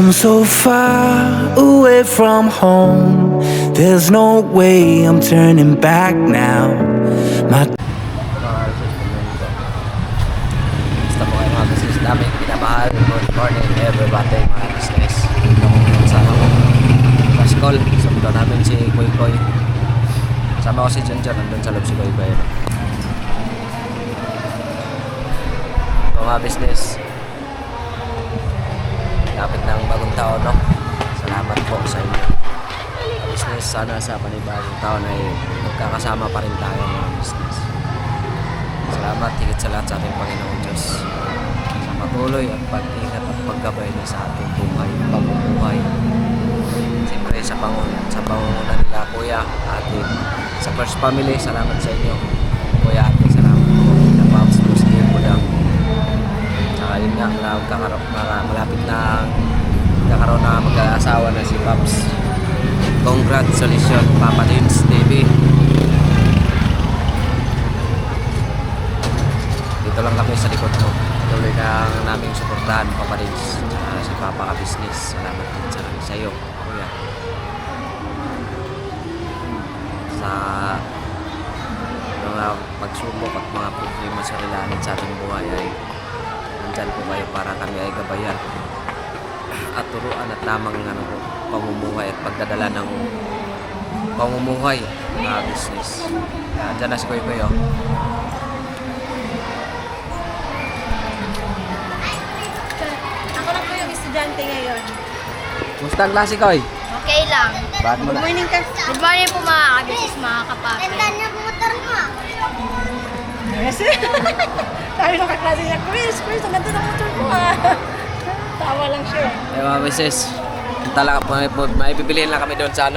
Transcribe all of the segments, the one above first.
I'm so far away from home. There's no way I'm turning back now. My Basta po kayo mga business namin, pinamahal. Good morning everybody mga business. Dito ko sa Paskol. Sundo namin si Koy Koy. Sama ko si Junjun, nandun sa loob si Koy Koy. Ito mga business. Lapit ng bagong taon, no? Salamat po sa inyo. Business, sana sa panibagong taon ay magkakasama pa rin tayo mga business. Salamat higit sa lahat sa ating Panginoon Diyos sa patuloy at pag-ingat at paggabay niya sa ating buhay, pamumuhay. Siyempre sa pangunguna nila Kuya, Ate, sa First Family, salamat sa inyo. Kuya, Ate, salamat po. Na Pops, Muslim po lang. Saka yun nga, malapit na kakaroon na mag-aasawa na si Pops. Congratulations, Papa Dins TV. Dito lang kami sa likod mo. Tuloy na naming suportahan, Papa Dins. Si Papa ka business. Salamat din sa iyo, Kuya. Sa mga pagsubok at mga problema sa kailangan sa ating buhay ay nandyan po kayo para kami ay gabayan at turuan at tamang pamumuhay at pagdadala ng pamumuhay na business. Dyan na si Kuya Kuya. Ako lang po yung estudyante ngayon. Kumusta ang klase, Koy? Okay lang. Ba't mo Good na? morning ka. Good morning po mga kabisis, mga kapatid. Ganda niya po motor mo. Yes. Sabi ng kaklase niya, Chris, ang ganda ng motor mo ah. Tawa lang siya. Ay mga misis, talaga po, may pipiliin lang kami doon sa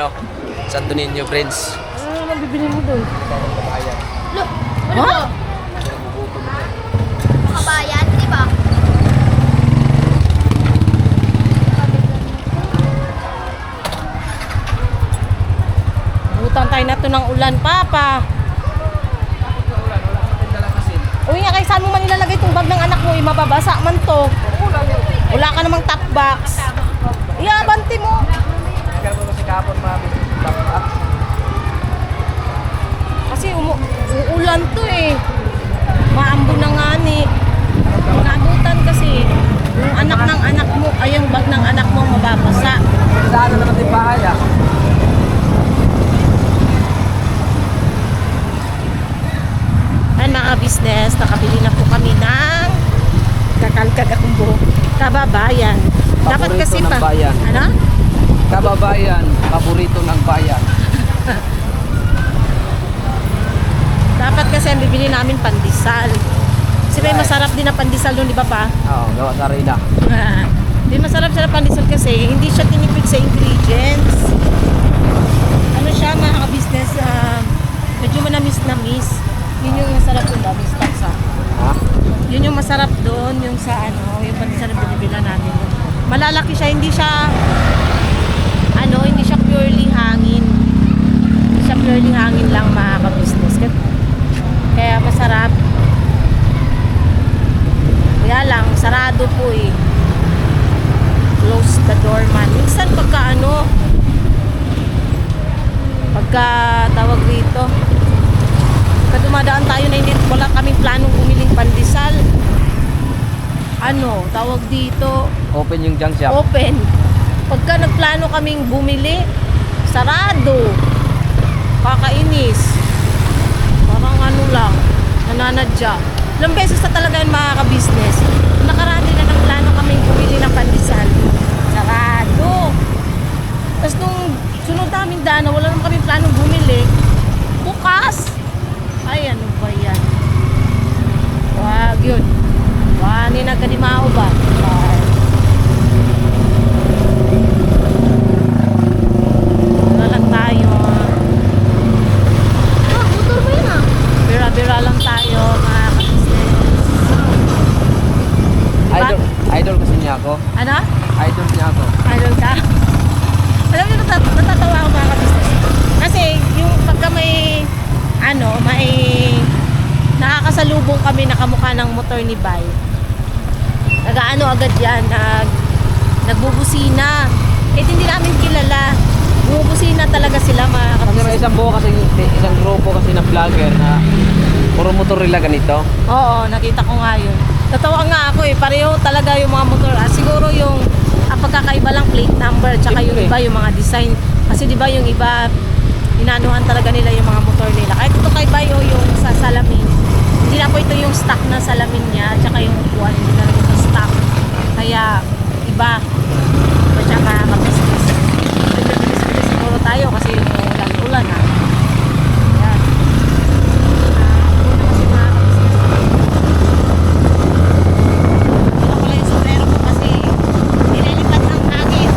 Santo Niño, friends. Ano nang bibili mo doon? Look, ano ba? Kabayan, di ba? Butang tayo na to ng ulan, Papa. Uy nga, kay saan mo man ilalagay itong bag ng anak mo? Mababasa man to. Wala ka namang top box. Iabante mo. Kasi uulan to eh. Maambo na nga ni. Nabutan kasi. Yung anak ng anak mo, ay yung bag ng anak mo mababasa. Saan na naman yung bahay ah? Ayan mga business, nakabili na po kami ng kakalkag akong buhok. Kababayan. Dapat Paborito kasi ng pa. bayan. Ano? Kababayan, paborito ng bayan. Dapat kasi ang bibili namin pandesal. Kasi may masarap din na pandesal doon, di ba pa? Oo, gawa sa Rina. May masarap siya na pandesal kasi hindi siya tinipid sa ingredients. Ano siya mga business, medyo manamis-namis. Yun yung masarap doon, dami stocks ha. Ha? Yun yung masarap doon, yung sa yung pandesal na binibila natin. Malalaki siya, hindi siya purely hangin. Hindi siya purely hangin lang mga ka-business. Kaya masarap. Kaya lang, sarado po eh. Close the door man. Minsan pagka tawag dito, pagka dumadaan tayo na hindi, wala kaming planong bumiling pandesal. Tawag dito, Open yung junk shop. open. Pagka nagplano kaming bumili, sarado. Kakainis. Parang lang, nananadya. Ilang beses na talaga yung mga ka-business. Nakaraan din na nagplano kaming bumili ng pandesal. Sarado. Tapos nung sunod namin daan, wala naman kaming planong bumili. Bukas. Ay, ano ba yan? Wag yun. Wani na kadimao ba? Wala lang tayo. Motor mo yun ah. Bira-bira lang tayo mga ka-business. Idol kasi niya ako. Ano? Idol niya ako. Idol ka? Alam niyo, natatawa ako mga ka-business. Kasi yung pagka may nakakasalubong kami na kamukha ng motor ni Bay. Nag-ano agad yan, nagbubusina. Kahit hindi namin kilala, bumubusina talaga sila mga Kasi may kabisnes. isang buo kasi, isang grupo kasi na vlogger na puro motor nila ganito. Oo, nakita ko nga yun. Natawa nga ako eh, pareho talaga yung mga motor. Siguro yung pagkakaiba lang plate number, tsaka yung iba yung mga design. Kasi di ba yung iba, inanuhan talaga nila yung mga motor nila. Kahit ito kay Bayo yung sa salamin, hindi na po ito yung stock na salamin niya, tsaka yung upuan, hindi na rin ito stock. Kaya, iba. Iba siya makakabisnes. Bilis-bilis siguro tayo kasi yung ulan-ulan ha. Ayan. Ito na kasi makakabisnes. Ito pala yung sombrero ko kasi nililipat ng hangin.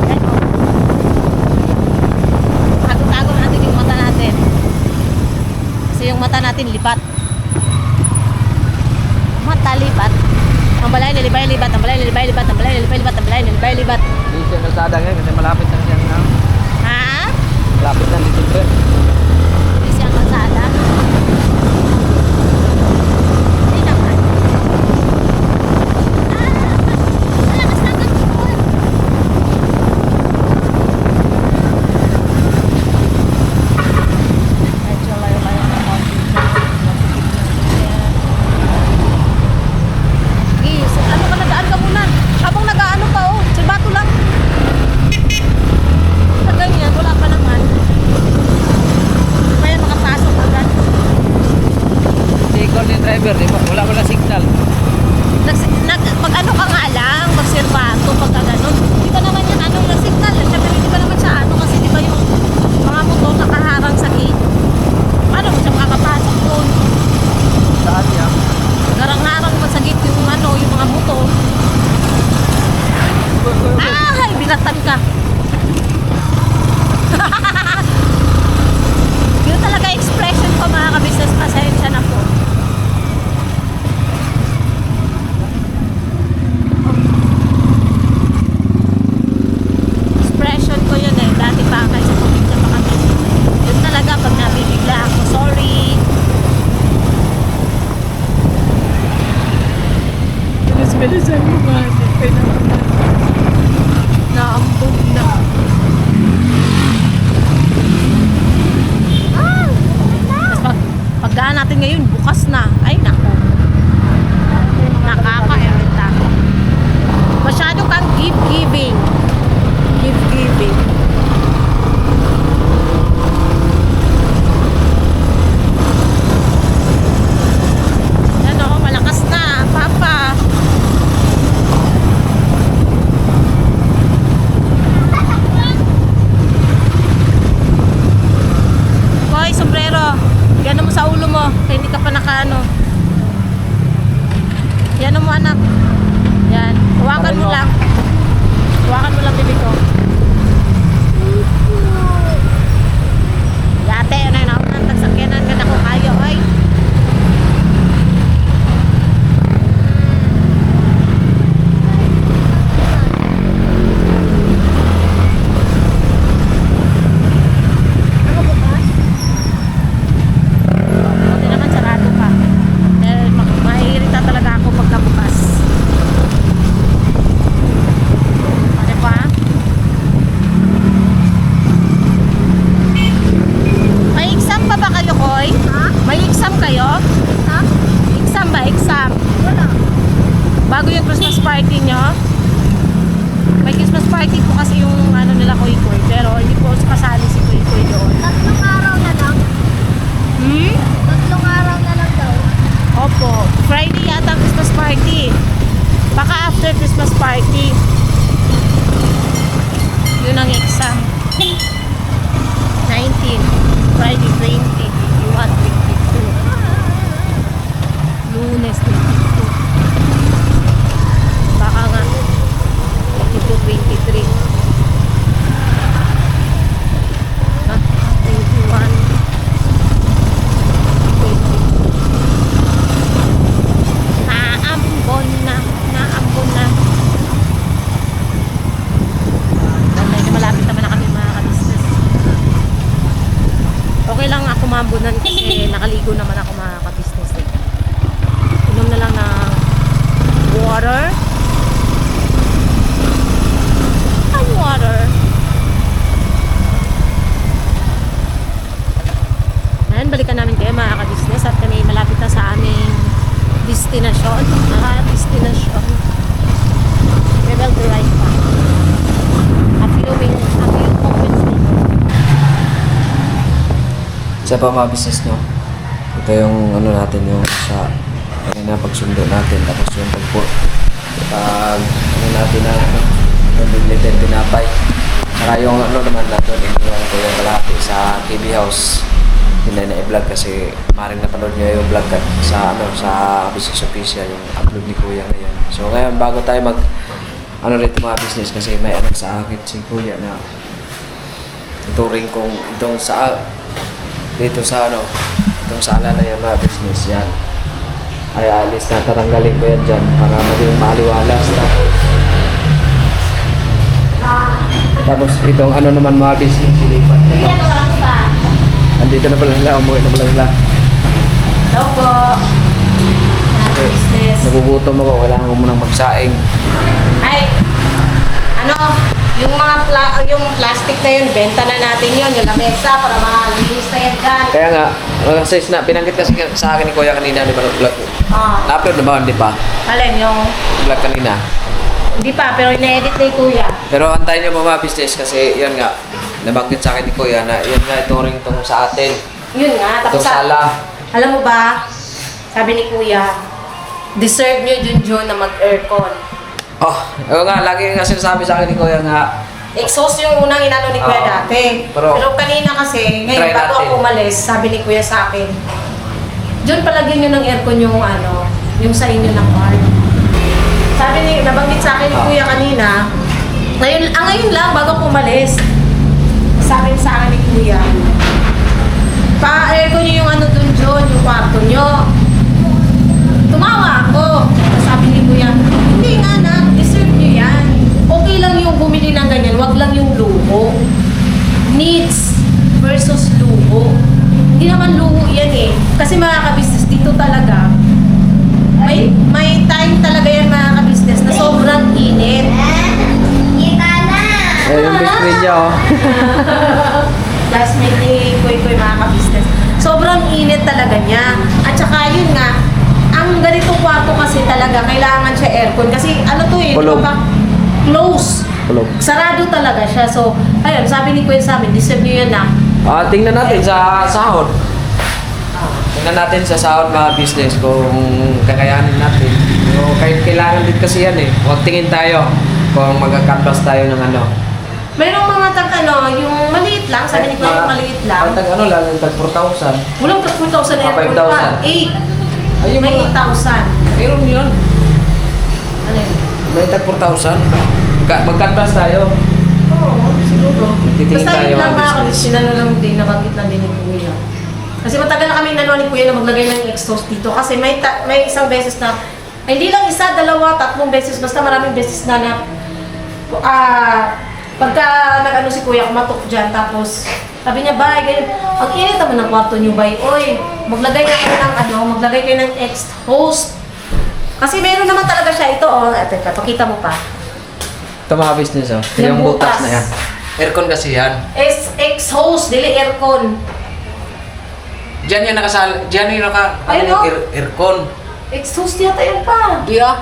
Ayan o. Tago-tago natin yung mata natin. Kasi yung mata natin lipat. Mata lipat. Ang balay nilibay-libat, ang balay nilibay-libat, ang balay nilibay-libat, ang balay nilibay-libat. Hindi siya kalsada ngayon kasi malapit na siya na. Ha? Malapit na dito. Hindi siya kalsada. Hindi naman. Malakas na agad yun. Medyo layo-layo na konti. Yes, ano ka nagaan ka muna? Habang nagaano pa oh, sibato lang. Sa ganyan, wala pa naman. Kaya makapasok agad. Si Golden Driver, di ba? Wala signal. Pag ano ka nga lang, pag sirbato, pag ganun. Di ba naman yan anong nasignal? Siyempre hindi ba naman siya ano kasi di ba yung mga motor nakaharang sa gate. Paano mo siya makakapasok doon? Saan yan? Garang-harang pa sa gate yung ano, yung mga motor. Ay, binatan ka. Yun talaga expression ko mga kabisnes, pasensya na po. Expression ko yun eh, dati pa kasi pumigla pa kami. Yun talaga pag nabibigla ako, sorry. Bilis-bilisan mo ba? Naambog na. Tapos pagdaan natin ngayon, bukas na. Ay, nako. Nakaka-irita. Masyado kang give-giving. Give-giving. Ano, malakas na. Papa. Hoy, sombrero. Yan mo sa ulo mo. Kaya hindi ka pa nakaano. Yan mo anak. Yan. Hawakan mo lang. Hawakan mo lang bibig ko. Yate, ano yun ako nang tagsakyanan ka na kung kayo. Hoy. Buti naman sarado pa. Dahil mahirita talaga ako pagkabukas. Ano pa? May exam pa ba kayo, Koy? Ha? May exam kayo? Ha? Exam ba? Exam? Wala. Bago yung Christmas party nyo? May Christmas party po kasi yung ano nila Koy Koy. Pero hindi po kasali si Koy Koy doon. 3 araw na lang. Hmm? 3 araw na lang daw. Opo. Friday yata ang Christmas party. Baka after Christmas party. Yun ang exam. 19. Friday 20. 21, 22. Lunes 22. Baka nga 22, 23. Ah, 21. 22. Naambon na. Naambon na. Dahil malapit naman na kami mga kabisnes. Okay lang ako maambunan kasi nakaligo naman ako mga kabisnes. Inom na lang ng water? Some water. Ayan, balikan namin kayo mga ka-business at kami malapit na sa aming destinasyon. Destinasyon. We will be right back. A few moments later. Sa pa mga business nyo, ito yung ano natin yung sa kanina pagsundo natin, tapos yung ano natin na nabilitin tinapay. Saka yung ano naman natin, iniwan ko yung kalapit sa TV House. Hindi na i-vlog kasi maring napanood nyo yung vlog sa ano sa business official, yung upload ni Kuya ngayon. So ngayon bago tayo mag ano rito mga business kasi may anak sa akin si Kuya na turing kong itong sa dito sa ano itong sala na yung mga business yan ay alis na tatanggalin ko yan dyan para maging maliwalas tapos itong ano naman mga business silipat andito na pala nila umuwi na pala nila Hello po. Business. nagugutom ako kailangan ko munang magsaing Ay, ano, yung mga yung plastic na yun, benta na natin yun, yung lamesa para malinis na yan dyan. kaya nga kasi pinanggit kasi sa akin ni Kuya kanina di ba nag-vlog na-upload na ba hindi pa Alin, yung, vlog kanina hindi pa, pero ina-edit na yung kuya. pero antayin nyo mga business kasi yun nga nabanggit sa akin ni Kuya na yun nga ito rin itong sa atin Yun nga, tapos itong sala alam mo ba, sabi ni kuya, deserve nyo Junjun na mag-aircon. oh nga lagi nga sinasabi sa akin ni Kuya nga Exhaust yung unang inano ni kuya Oo. dati. Pero Kanina kasi, ngayon try bago natin. ako umalis, sabi ni kuya sa akin, Jun, palagyan nyo ng aircon yung ano, yung sa inyo ng car. Sabi ni, nabanggit sa akin ni kuya kanina, ngayon lang, bago ako umalis, sabi sa akin ni kuya, pa-aircon nyo yung ano dun, Jun, yung kwarto nyo. Tumawa ako. Sabi ni kuya, hindi nga na, deserve nyo yan. Okay lang yung bumili ng ganyan, wag lang yung luho. Needs versus luho. Hindi naman luho yan eh. Kasi mga ka-business, dito talaga, may time talaga yan mga ka-business na sobrang init. Kita na! eh, yung best friend niya oh Classmate ni Koy mga ka-business. Sobrang init talaga niya. At saka yun nga, ang ganitong kwarto kasi talaga, kailangan siya aircon. Kasi ano to eh, Kulog. close. Kulog. Sarado talaga siya. So, ayun, sabi ni Kuya sa amin, deserve niyo yan na. tingnan natin sa sahod tingnan natin sa sahod mga business kung kakayanin natin so, kahit kailangan din kasi yan eh huwag tingin tayo kung magka-canvas tayo ng ano Mayroong mga yung maliit lang, sabi ni Kuya, yung maliit lang. tag ano lang yung tag 4,000 Walang 4,000 aircon 5,000. pa. 8. Ayun May mga 8,000. mayroon yun Ano yun? may tag 4,000 mag-canvas tayo Oo, siguro. Titingin Basta tayo, yun lang mga mga business. sinano lang din, nabanggit lang din ni Kuya. Kasi matagal na kami nanuwa ni Kuya na maglagay ng exhaust dito. Kasi may isang beses na, hindi lang isa, dalawa, tatlong beses, basta maraming beses na pagka nag-ano si Kuya, kumatok dyan, tapos sabi niya, bay, ganyan, ang init naman ng kwarto niyo, bay, oy, maglagay kayo ng exhaust. Kasi meron naman talaga siya ito, teka, pakita mo pa. ito mga business oh Yung yung butas butas. na yan aircon kasi yan Exhaust, dili aircon. Diyan yung Ayun, oh. aircon. Exhaust yata yan pa. Di ah.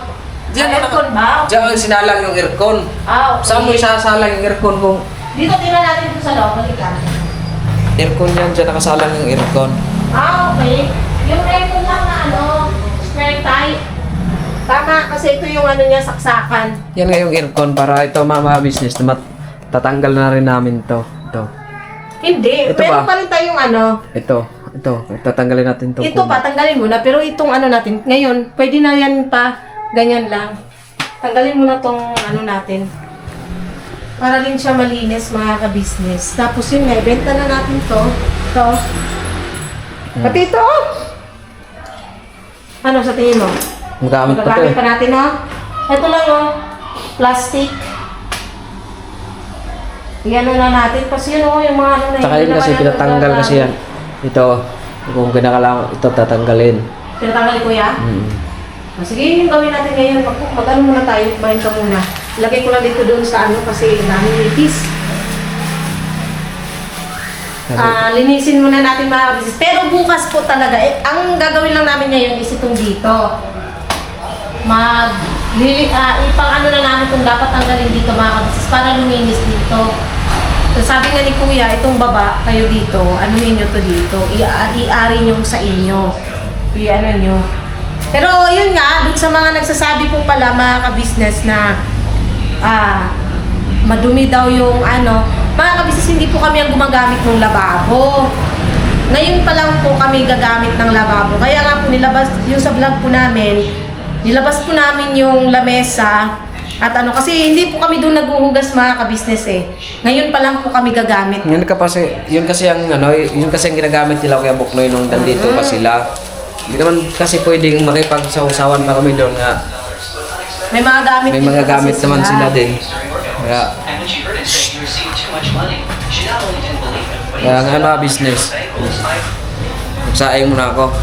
Diyan Ah, aircon ba? Diyan ang sinalang yung aircon. Ah, okay. Saan mo isasalang yung aircon kung Dito, tingnan natin dito sa loob. Balikan. aircon yan, diyan nakasalang yung aircon. Ah, okay. Yung aircon lang na spare type. Tama, kasi ito yung niya, saksakan. Yan nga yung aircon para ito mga business na tatanggal na rin namin to. Ito. Hindi, Ito meron ba? pa rin tayong Ito. Tatanggalin natin to. Ito pa, tanggalin mo na. Pero itong natin, ngayon, pwede na yan pa, ganyan lang. Tanggalin mo na tong natin. Para rin siya malinis, mga ka-business. Tapos yun nga, ibenta na natin to. Ito. Pati ito. Ano sa tingin mo? Ang gamit pa to Magagamit eh. pa natin, Ito lang, plastic. Yan na natin. Kasi yun, yung mga na Tsaka yun kasi pinatanggal kasi yan. Ito, kung kinakailangan ito tatanggalin. Pinatanggal ko yan? Sige, yun yung gawin natin ngayon. Mag-ano muna tayo, kumain ka muna. Lagay ko lang dito doon sa ano kasi daming itis. Linisin muna natin mga kabisnes. Pero bukas po talaga, ang gagawin lang namin ngayon is itong dito. Ipang ano na namin kung dapat tanggalin dito mga kabisnes para luminis dito. So sabi nga ni Kuya, itong baba, kayo dito, ano ninyo to dito, i-ari nyo sa inyo. I-ano nyo. Pero yun nga, dun sa mga nagsasabi po pala mga kabisnes na madumi daw yung ano, mga kabisnes hindi po kami ang gumagamit ng lababo. Ngayon pa lang po kami gagamit ng lababo. Kaya nga po nilabas, yung sa vlog po namin, nilabas po namin yung lamesa at ano, kasi hindi po kami doon naghuhugas mga kabisnes eh. Ngayon pa lang po kami gagamit. Yun kasi ang ano, yun kasi ang ginagamit nila Kuya Buknoy nung nandito pa sila. Hindi naman kasi pwedeng makipagsaw-sawan pa kami doon nga. May mga gamit, May mga gamit naman sila din. Kaya nga mga business. Magsaing muna ako.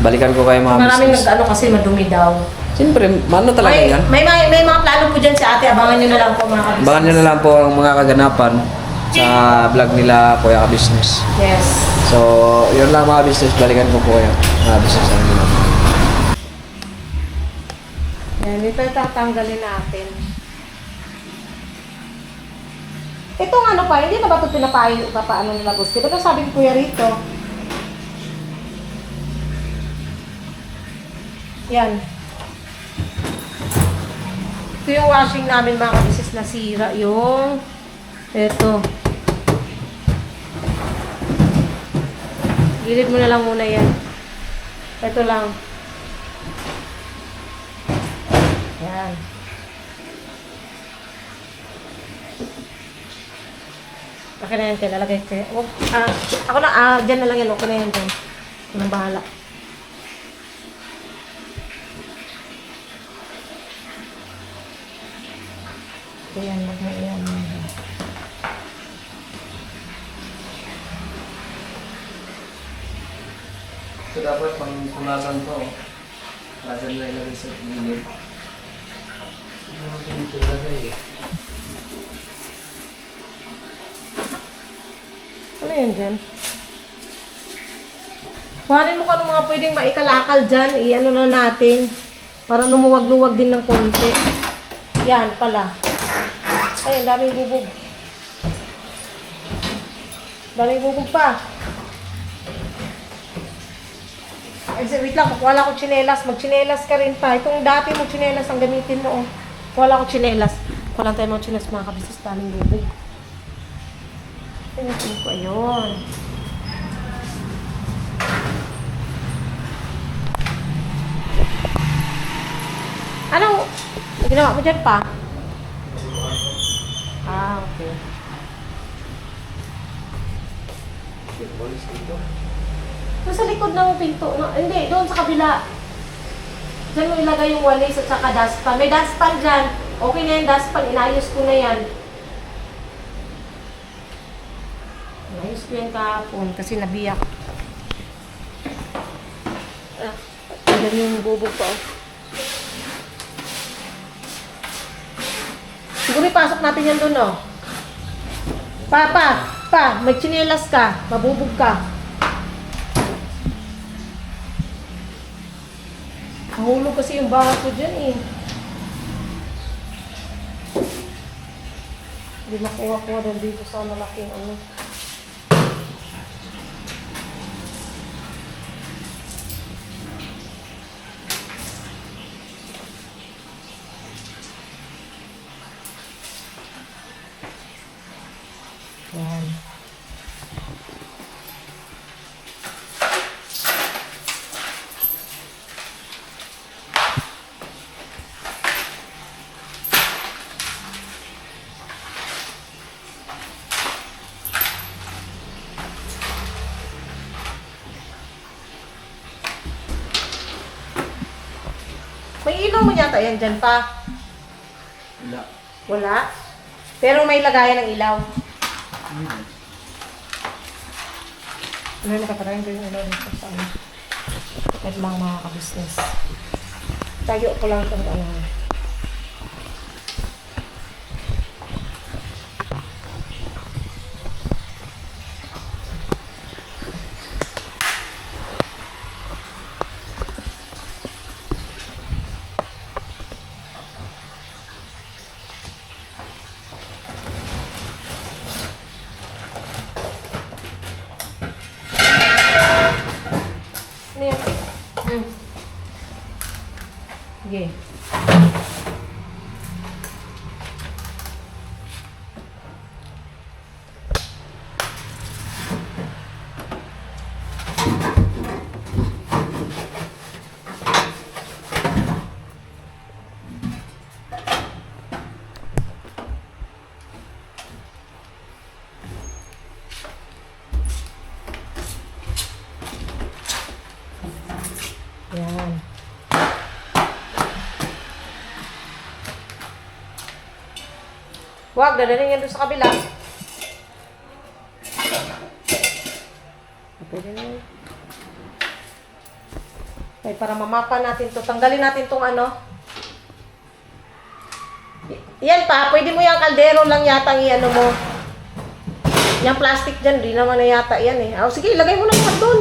Balikan ko kayo mga Maraming business. nag-ano kasi madumi daw. Siyempre, ano talaga yan? May mga plano po dyan si ate. Abangan nyo na lang po mga kabisnes. Abangan nyo na lang po ang mga kaganapan sa vlog nila Kuya Ka-Business. Yes. So, yun lang mga business. Balikan ko po kayo. Mga business lang nila. Yan, ito tatanggalin natin. Itong ano pa, hindi na ba ito papaano nila gusto? Diba sabi ko Kuya rito? Yan. Ito yung washing namin mga kabisnes, nasira yung ito. Gilid mo na lang muna yan. Ito lang. Yan. Okay na yan, Tel. Lalagay ko. Ako na, dyan na lang yan. Okay na yan dyan. Ako nang bahala. Ayan, mag-ayan. So, dapat pang punasan to. Lasan na ilagay sa gilid. Dito lagay eh. Ano yan dyan? Kuhanin mo kung ano mga pwedeng maikalakal dyan. I-ano na natin. Para lumuwag-luwag din ng konti. Yan pala. Ay, ang daming bubog. Daming bubog pa. Ay, wait lang. Wala ko tsinelas. Mag-tsinelas ka rin pa. Itong dati mo tsinelas ang gamitin mo. Oh. Wala ko tsinelas. Wala tayo mga tsinelas mga kabisnes. Daming bubog. Tingnan ko. Ayun. Anong ginawa mo dyan pa? Okay. Doon sa likod ng pinto. No, hindi, doon sa kabila. Diyan mo ilagay yung walis at saka dustpan. May dustpan dyan. Okay na yung dustpan. Inayos ko na yan. Inayos ko yan kahapon kasi nabiyak. Diyan yung bubog pa. Siguro ipasok natin yan doon, oh. Pa, may tsinelas ka. Mabubog ka. Mahulog kasi yung bahay ko dyan, eh. Hindi makuha-kuha doon dito sa malaking ano. Yan. May ilaw mo yata yan dyan pa? Wala. Wala? Pero may lagayan ng ilaw. Ano nakaparayan ko yung ilaw dito sa ano? Wait lang mga kabisnes. Tayo ko lang itong ano. Ano yan? Sige. Yan. Huwag, dadaling yan doon sa kabila. Pwede na yun. Okay, para mamapa natin to. Tanggalin natin tong ano. Yan pa, pwede mo yung kaldero lang yata i-ano mo. Yung plastic dyan, di naman na yata yan eh. Oh, sige, ilagay mo na lahat doon.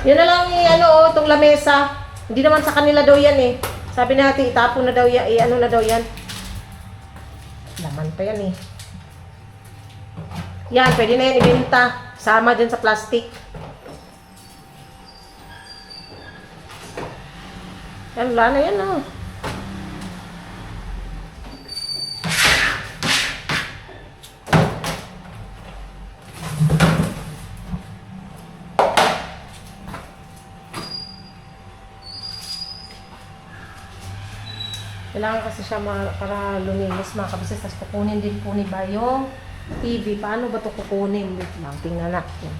Yun na lang i-ano oh, itong lamesa. Hindi naman sa kanila daw yan eh. Sabi natin, itapon na daw yan, i-ano na daw yan. Laman pa yan eh. Yan, pwede na yan ibenta. Sama dyan sa plastic. Yan, wala na yan oh. Kailangan kasi siya para luminis mga kabisnes. Tapos kukunin din po ni ba yung TV. Paano ba ito kukunin? Wait lang, tingnan natin.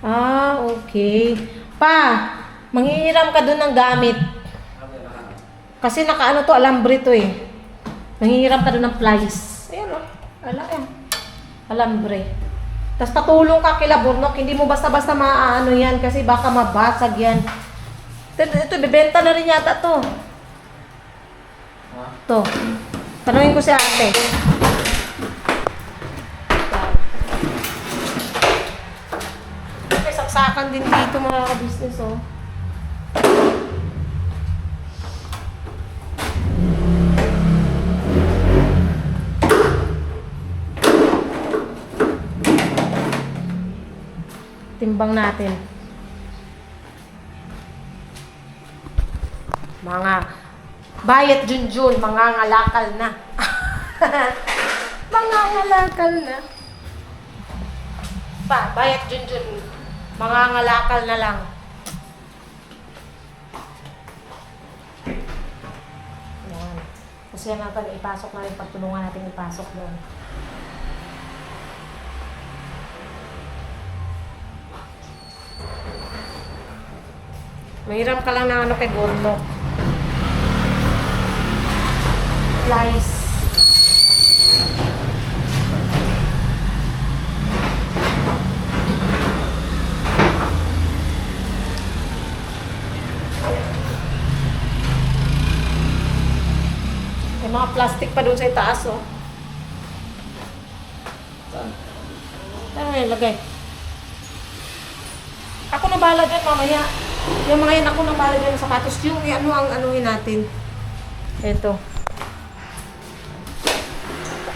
Ah, okay. Pa, manghihiram ka dun ng gamit. Kasi nakaano to, alambre to eh. Manghihiram ka dun ng plies. Ayan o. Alambre. Tapos patulong ka kila Burnok, hindi mo basta-basta maaano yan kasi baka mabasag yan. Ito, bibenta na rin yata to. To. Tanungin ko si ate. May saksakan din dito mga ka-business oh. Timbang natin. Mga bayat junjun, mga ngalakal na. Mga ngalakal na. Pa, bayat junjun, mga ngalakal na lang. Yan. Kasi yan natin ipasok na rin, pagtulungan natin ipasok doon. Mahiram ka lang ng ano kay Gorno. Lies. May mga plastic pa doon sa itaas, oh. Saan ilagay? Ako na bahala dyan mamaya. Yung mga yan, ako na bahala dyan sa sapatos. Yung ano ang anuhin natin. Ito.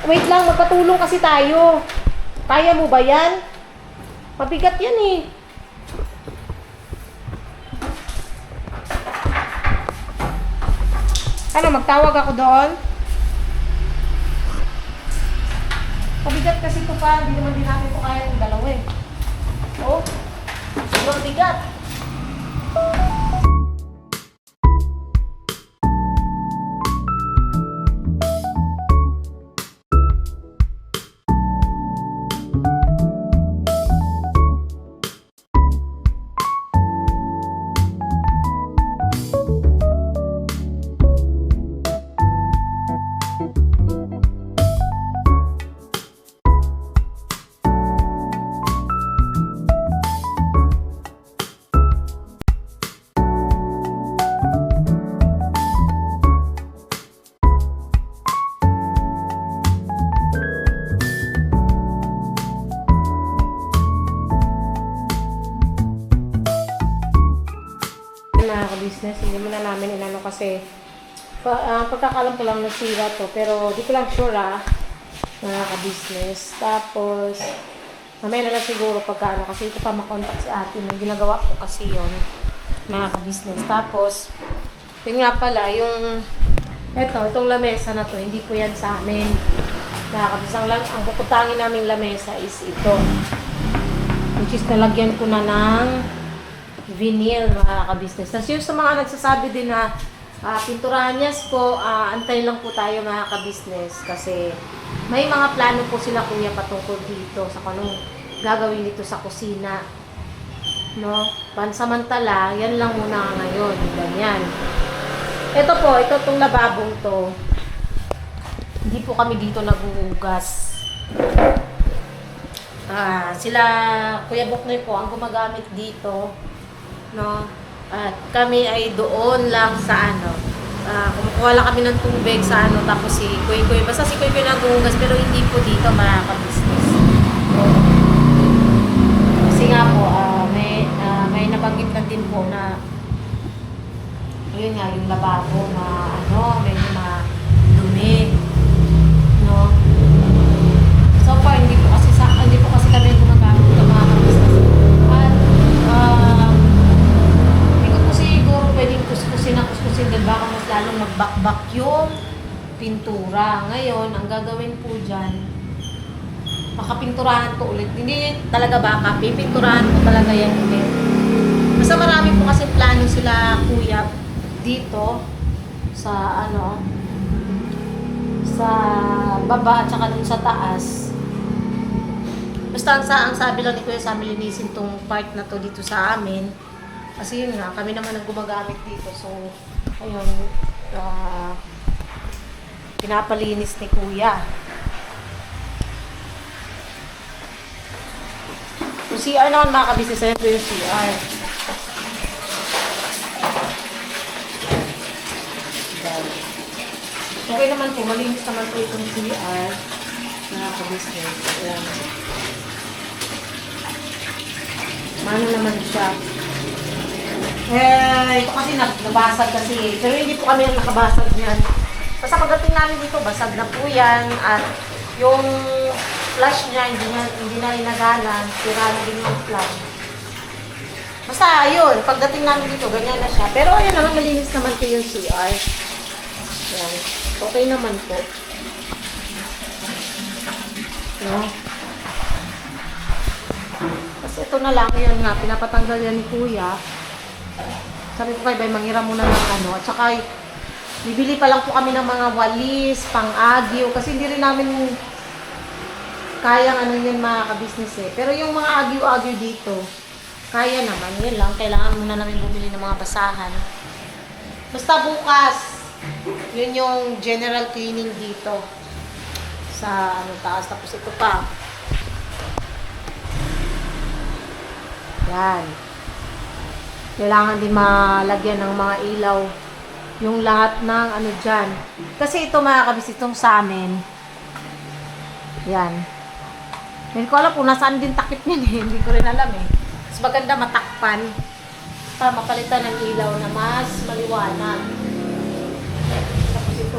Wait lang, magpatulong kasi tayo. Kaya mo ba yan? Mabigat yan eh. Ano, magtawag ako doon? Mabigat kasi ito pa. Hindi naman din natin ito kaya ng dalawa eh. Oh, sobrang bigat. business. Hindi muna namin inano kasi pagkakalam ko lang nasira to. Pero di ko lang sure mga ka-business. Tapos, mamaya na lang siguro pagka kasi ito pa makontak si ate. May ginagawa ko kasi yon mga ka-business. Tapos, yun nga pala, itong lamesa na to, hindi po yan sa amin. Ang puputangin naming lamesa is ito. Which is nalagyan ko na ng vinyl, mga ka-business. Tapos yung sa mga nagsasabi din na pinturahan yes po, antay lang po tayo mga ka-business. Kasi may mga plano po sila kuya patungkol dito sa anong gagawin dito sa kusina. No? Pansamantala, yan lang muna ngayon. Ganyan. Ito po, itong lababong to. Hindi po kami dito naghuhugas. Sila, Kuya Buknoy po, ang gumagamit dito. No? At kami ay doon lang sa kumukuha lang kami ng tubig sa tapos si Kuy Kuy, basta si Kuy Kuy naghuhugas, pero hindi po dito mga ka-business. So, kasi nga po, may nabanggit na din po na yun nga, yung lababo na medyo madumi. No? So far, hindi po kasi kami gumagamit ng mga ka-business. At hindi ko po siguro pwedeng kuskusin din baka mas lalong magbakbak yung pintura. Ngayon, ang gagawin po dyan, makapinturahan ko ulit. Hindi talaga baka, pipinturahan ko talaga yan ulit. Basta marami po kasi plano sila kuya dito sa sa baba at saka dun sa taas. Basta ang sabi lang ni Kuya sa amin linisin tong part na to dito sa amin. Kasi yun nga, kami naman ang gumagamit dito. So, ayun, pinapalinis ni Kuya. Yung CR naman mga ka-business, ito yung CR. Okay naman po, malinis naman po itong CR na ka-business. Ayan. Mano naman siya. Ito kasi nabasag kasi. Pero hindi po kami nakabasag niyan. Basta pagdating namin dito, basag na po yan. At yung flash niya, hindi na inagalan. Sira na din yung flash. Basta yun, pagdating namin dito, ganyan na siya. Pero ayun naman, malinis naman po yung CR. Ayan. Okay naman po. No? Kasi ito na lang, yun nga, pinapatanggal yan ni Kuya. Sabi ko kay Bay, manghiram muna ng At saka, bibili pa lang po kami ng mga walis, pang-agyo. Kasi hindi rin namin kayang yun mga ka-business eh. Pero yung mga agyo-agyo dito, kaya naman. Yun lang, kailangan muna namin bumili ng mga basahan. Basta bukas, yun yung general cleaning dito sa taas. Tapos ito pa. Yan. Kailangan din malagyan ng mga ilaw yung lahat ng dyan. Kasi ito mga kabis, itong sa amin. Yan. Hindi ko alam kung nasaan din takip niyan eh. Hindi ko rin alam eh. Mas maganda matakpan para mapalitan ng ilaw na mas maliwanag. Tapos ito,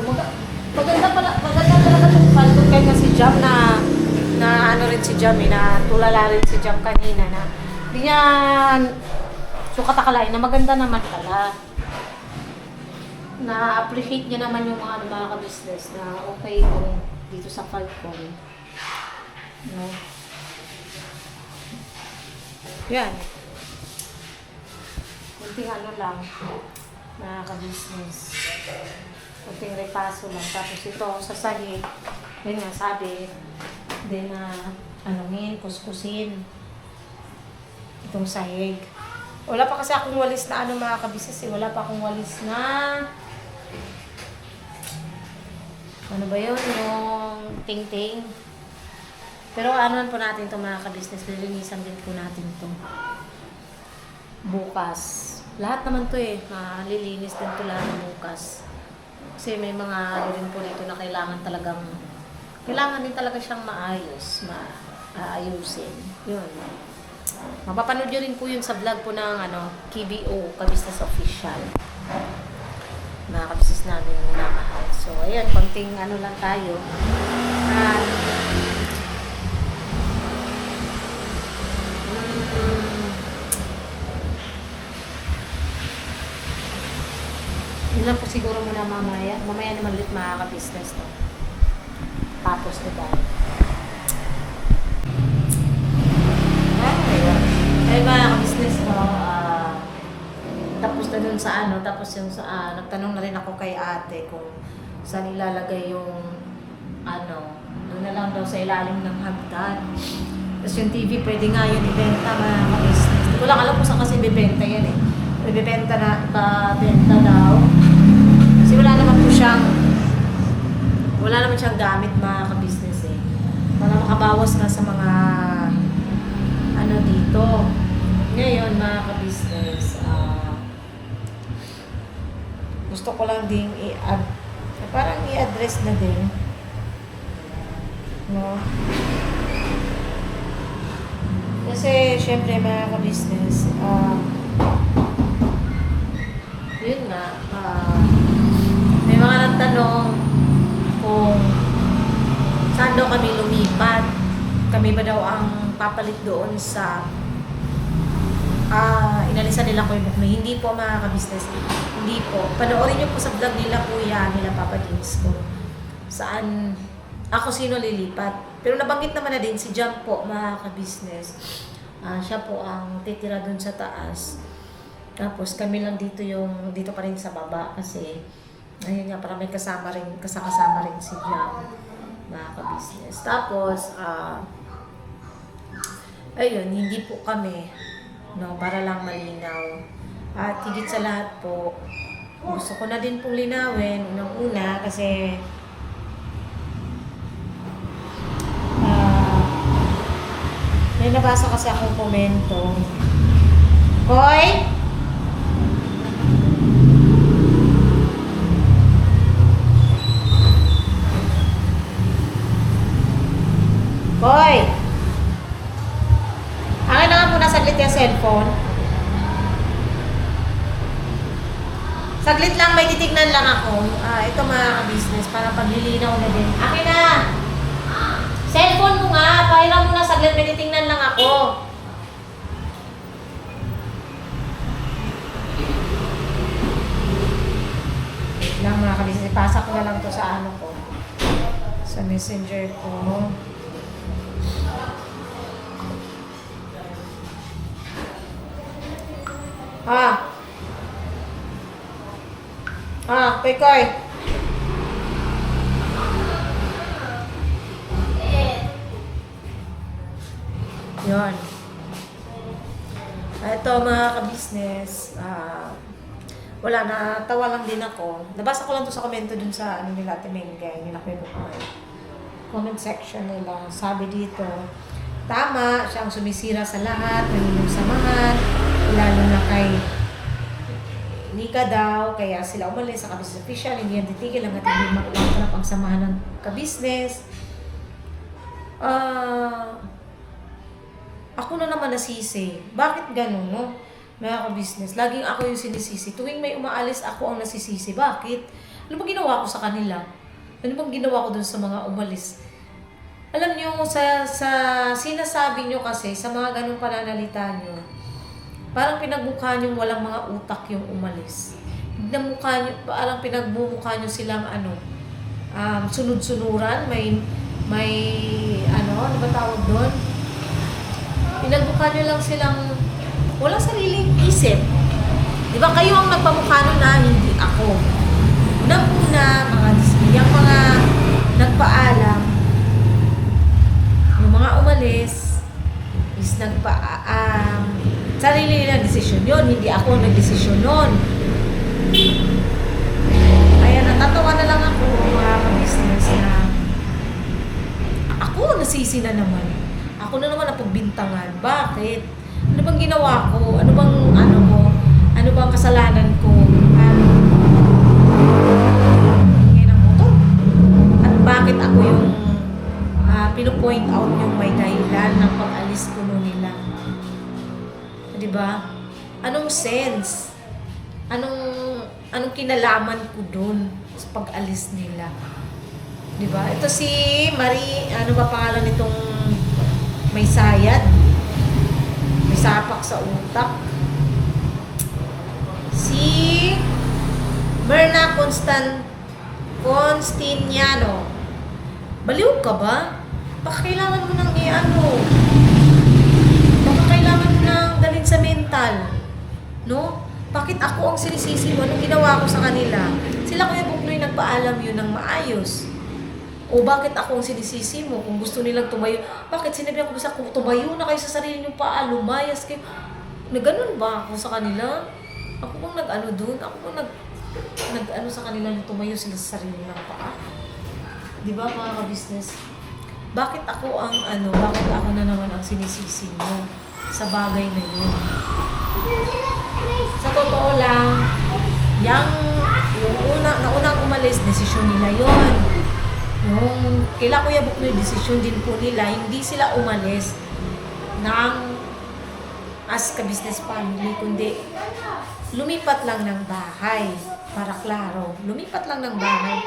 maganda talaga itong paldo kaya si Jam na rin si Jam na tulala rin si Jam kanina na hindi niya sukat akalain na maganda naman pala. Na-appreciate niya naman yung mga ka-business na okay yung dito sa Falcon. No? Yan. Kunting lang na ka-business. Kunting repaso lang. Tapos ito sa sahig. Yun nga sabi. Then kuskusin. Itong sahig. Wala pa kasi akong walis na mga ka-business eh. Wala pa akong walis na ba yun? Yung ting-ting. Pero po natin ito mga ka-business. Lilinisan din po natin ito. Bukas. Lahat naman to eh. Malilinis din ito lahat bukas. Kasi may mga rin po dito na kailangan din talaga siyang maayos. Aayusin. Yun. Mapapanood nyo rin po yun sa vlog po ng KBO, Kabisnes Official. Mga kabisnes namin yung minamahal. So, ayan, konting lang tayo. At, yun lang po siguro muna mamaya. Mamaya naman ulit mga kabisnes, no? Tapos na tayo. Ay mga ka-business ko, tapos na dun sa tapos yung nagtanong na rin ako kay ate kung saan ilalagay yung doon na lang daw sa ilalim ng hagdan. Tapos yung TV, pwede nga yun ibenta mga ka-business. Hindi ko lang alam kung saan kasi ibibenta yan eh. Ibibenta daw. Kasi wala naman siyang gamit mga ka-business eh. Para makabawas nga sa mga dito. Ngayon, mga ka-business, gusto ko lang ding parang i-address na din. No? Kasi, syempre, mga ka-business, yun nga, may mga nagtanong kung saan daw kami lumipat. Kami ba daw ang papalit doon sa inalisan nila Kuya Buknoy. Hindi po mga ka-business. Hindi po. Panoorin niyo po sa vlog nila Kuya, nila Papa Dins ko. Saan ako sino lilipat. Pero nabanggit naman na din si Jam po mga ka-business. Siya po ang titira doon sa taas. Tapos kami lang dito pa rin sa baba kasi ayun nga para may kasama rin si Jam mga ka-business. Tapos ayun, hindi po kami, para lang malinaw. At higit sa lahat po, gusto ko na din pong linawin, unang-una, kasi may nabasa kasi akong komento. Hoy! Hoy! Akin na nga muna saglit yung cellphone. Saglit lang, may titignan lang ako. Ito mga ka-business, para paglilinaw na din. Akin na! Cellphone mo nga, pahiram mo na saglit, may titignan lang ako. Wait lang mga ka-business, ipasa ko na lang to sa ko. Sa messenger ko. Koy. Yun. Ito mga ka-business, wala, natawa lang din ako. Nabasa ko lang to sa komento dun sa nila Ate Mengay, nila Kuya Buknoy. Comment section nila. Sabi dito, tama, siya ang sumisira sa lahat, nanginusamahan, lalo na kay Nika daw, kaya sila umalis sa Kabisnes Official, hindi yan titigil hanggat hindi makulanap ang samahan ng kabisnes. Ako na naman nasisi. Bakit ganun, no? Mga kabisnes, laging ako yung sinisisi. Tuwing may umaalis, ako ang nasisisi. Bakit? Ano bang ginawa ko sa kanila? Ano bang ginawa ko dun sa mga umalis? Alam niyo, sa sinasabi niyo kasi, sa mga ganung pananalita niyo, parang pinagmukha niyo walang mga utak yung umalis. Pinagmukha niyo, parang pinagmumukha niyo silang sunod-sunuran, may ano ba tawag doon? Pinagmukha niyo lang silang walang sariling isip. Di ba kayo ang nagpamukha nun na hindi ako? Unang-una, yung mga nagpaalam, yung mga umalis, is sarili nilang desisyon yun, hindi ako nagdesisyon nun. Kaya natatawa na lang ako, mga ka-business, na ako nasisi na naman. Ako na naman napagbintangan. Bakit? Ano bang ginawa ko? Ano bang kasalanan ko? Ngayon ang motor. At bakit ako yung pinupoint out yung may dahilan ng pag-alis ko nila? 'Di ba? Anong sense? Anong kinalaman ko doon sa pag-alis nila? 'Di ba? Ito si Marie, ano ba pangalan nitong may sayad? May sapak sa utak. Si Merna Constiniano. Baliw ka ba? Baka kailangan mo nang baka kailangan mo nang dalhin sa mental. No? Bakit ako ang sinisisi mo? Anong ginawa ko sa kanila? Sila Kuya Buknoy nagpaalam yun ng maayos. O bakit ako ang sinisisi mo? Kung gusto nilang tumayo, bakit sinabi ko sa kung tumayo na kayo sa sarili niyong paa, lumayas kayo. Naganon ba ako sa kanila? Ako bang nag-ano dun? Ako bang nag-ano sa kanila na tumayo sila sa sarili ng paa? Di ba mga ka-business? Bakit ako bakit ako na naman ang sinisisi mo sa bagay na yun? Sa totoo lang, yung naunang umalis, desisyon nila yon. Yung kila Kuya Buknoy, desisyon din po nila, hindi sila umalis ng as ka-business family, kundi lumipat lang ng bahay. Para klaro, lumipat lang ng bahay.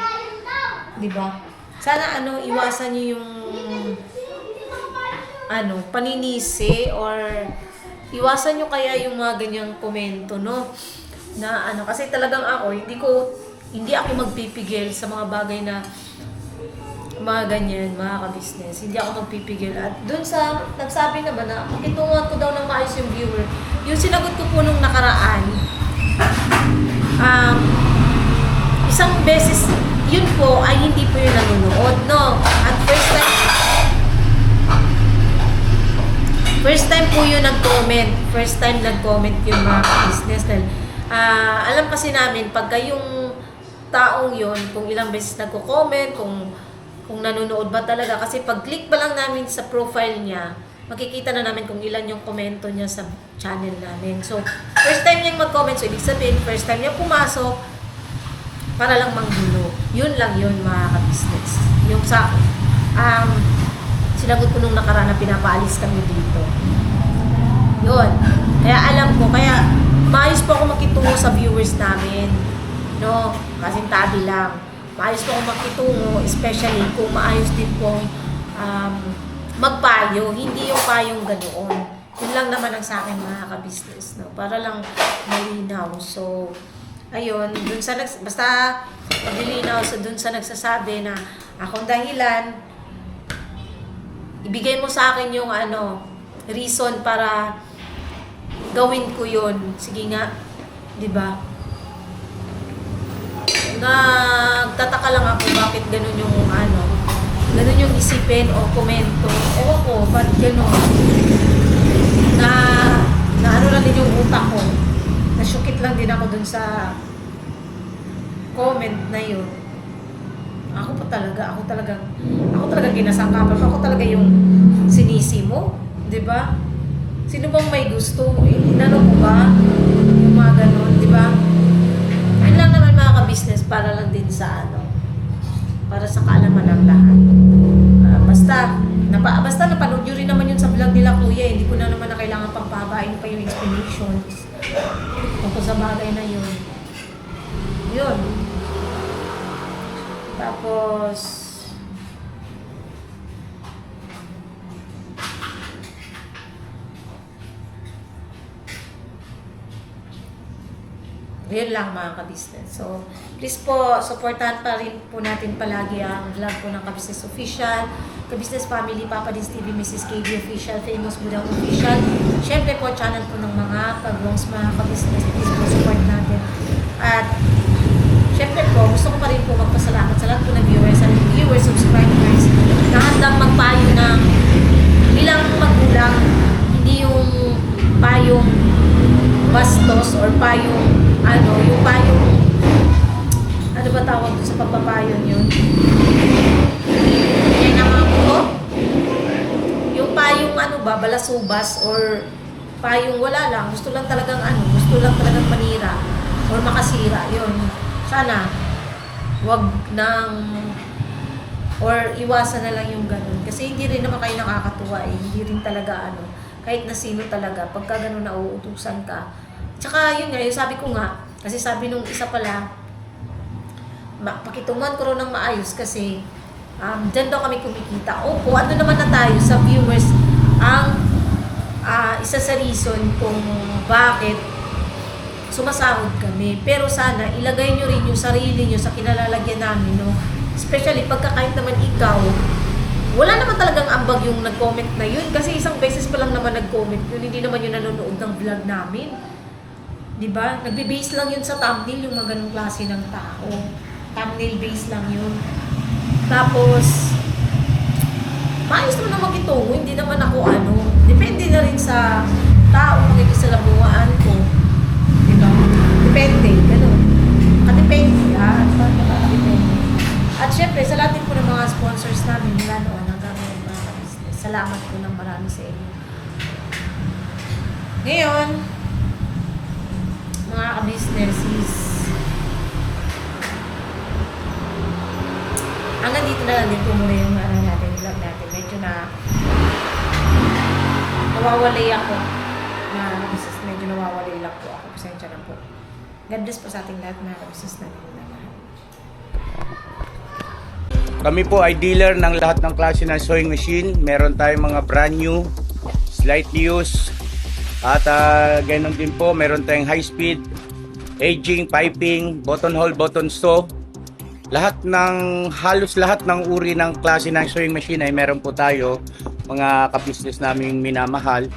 Diba? Sana iwasan niyo yung paninisi or iwasan nyo kaya yung mga ganyang komento, no? Na kasi talagang ako, hindi ako magpipigil sa mga bagay na mga ganyan, mga ka-business. Hindi ako magpipigil. At dun sa, nagsabi naman na, itungan ko daw ng maayos yung viewer. Yung sinagot ko po nung nakaraan, isang beses, yun po ay hindi po yung nanonood, no? At first time po yun nag-comment. First time nag-comment yung mga business. Dahil, alam kasi namin, pagka yung taong yun, kung ilang beses nagko-comment, kung nanonood ba talaga. Kasi pag-click pa lang namin sa profile niya, makikita na namin kung ilan yung komento niya sa channel namin. So, first time niyang mag-comment. So, ibig sabihin, first time niya pumasok para lang manggulo. Yun lang yun, mga ka-business. Yung sa akin. Sinagot ko nung nakaraan na pinapaalis kami dito. Yun. Kaya alam ko, kaya maayos po ako makitungo sa viewers namin. No? Kasing tabi lang. Maayos po ako makitungo, especially kung maayos din pong magpayo. Hindi yung payong ganoon. Yun lang naman ang sa akin mga ka-business. No? Para lang malinaw. So, ayun. Basta malinaw. So, dun sa nagsasabi na akong dahilan, ibigay mo sa akin yung reason para gawin ko yun. Sige nga, 'di ba? Nagtataka lang ako bakit ganun yung ganun yung isipin o komento. Ewan ko, ba't ganun? Na lang din yung utak ko. Nasyukit lang din ako dun sa comment na yun. Ako talaga ginasangkapan. Ako talaga yung sinisi mo. 'Di ba? Sino bang may gusto? Inano mo ba? Yung mga ganon, 'di ba? Yun lang naman mga ka-business para lang din sa para sa kaalaman ng lahat. Basta napanood nyo rin naman yun sa vlog nila Kuya. Hindi ko na naman na kailangan pang pahabain pa yung explanations tungkol sa bagay na yun. Yun. Tapos, yun lang mga ka-business. So, please po, supportahan pa rin po natin palagi ang vlog po ng Ka-Business Official, Ka-Business Family, Papa Dins TV, Mrs. KB Official, Famous Budang Official. Siyempre po, channel po ng mga kagrongs, mga ka-business. Please po, support natin. At, siyempre po, gusto ko pa rin po magpasalamat sa lahat po ng viewers, subscribers, na handang magpayo ng bilang magulang, hindi yung payong bastos or payong yung payong ano ba tawag doon sa pagpapayon yun? Yan naman po. Yung payong balasubas or payong wala lang, gusto lang talagang manira or makasira, yun. Sana wag nang or iwasan na lang yung ganun. Kasi hindi rin naman kayo nakakatuwa eh. Hindi rin talaga kahit na sino talaga, pagka gano'n nauutusan ka. Tsaka yun nga, yung sabi ko nga, kasi sabi nung isa pala, pakitungan ko rin ng maayos kasi dyan daw kami kumikita. Opo, ano naman na tayo sa viewers, ang isa sa reason kung bakit sumasahod kami. Pero sana, ilagay nyo rin yung sarili nyo sa kinalalagyan namin, no? Especially pagka kahit naman ikaw, wala naman talagang ambag yung nag-comment na yun. Kasi isang beses pa lang naman nag-comment yun. Hindi naman yung nanonood ng vlog namin. Diba? Nagbe-base lang yun sa thumbnail, yung mga ganong klase ng tao. Thumbnail base lang yun. Tapos, maayos naman naman itungo. Hindi naman ako ano. Depende na rin sa tao makikisalamuhaan ko. Diba? Depende. Ganun. Depende. Depende. At syempre, sa lahat din po ng mga sponsors namin mula noon hanggang ngayon mga business. Salamat po ng marami sa inyo. Ngayon, mga ka-business is hanggang dito na lang din po muna yung vlog natin. Medyo na nawawalay ako. Medyo nawawalay lang po ako. Pasensya na po. God bless po sa ating lahat mga ka-business natin. Kami po ay dealer ng lahat ng klase ng sewing machine. Meron tayong mga brand new, slightly used, at ganoon din po, meron tayong high speed, aging, piping, button hole, button sew. Halos lahat ng uri ng klase ng sewing machine ay meron po tayo, mga ka-business naming minamahal.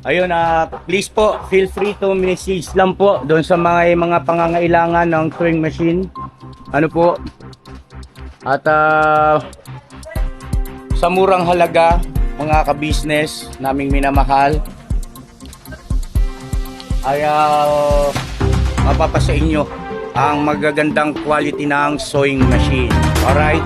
Ayun, please po, feel free to message lang po doon sa mga pangangailangan ng sewing machine. Ano po? At sa murang halaga, mga ka-business naming minamahal, ay mapapasa inyo ang magagandang quality ng sewing machine. Alright?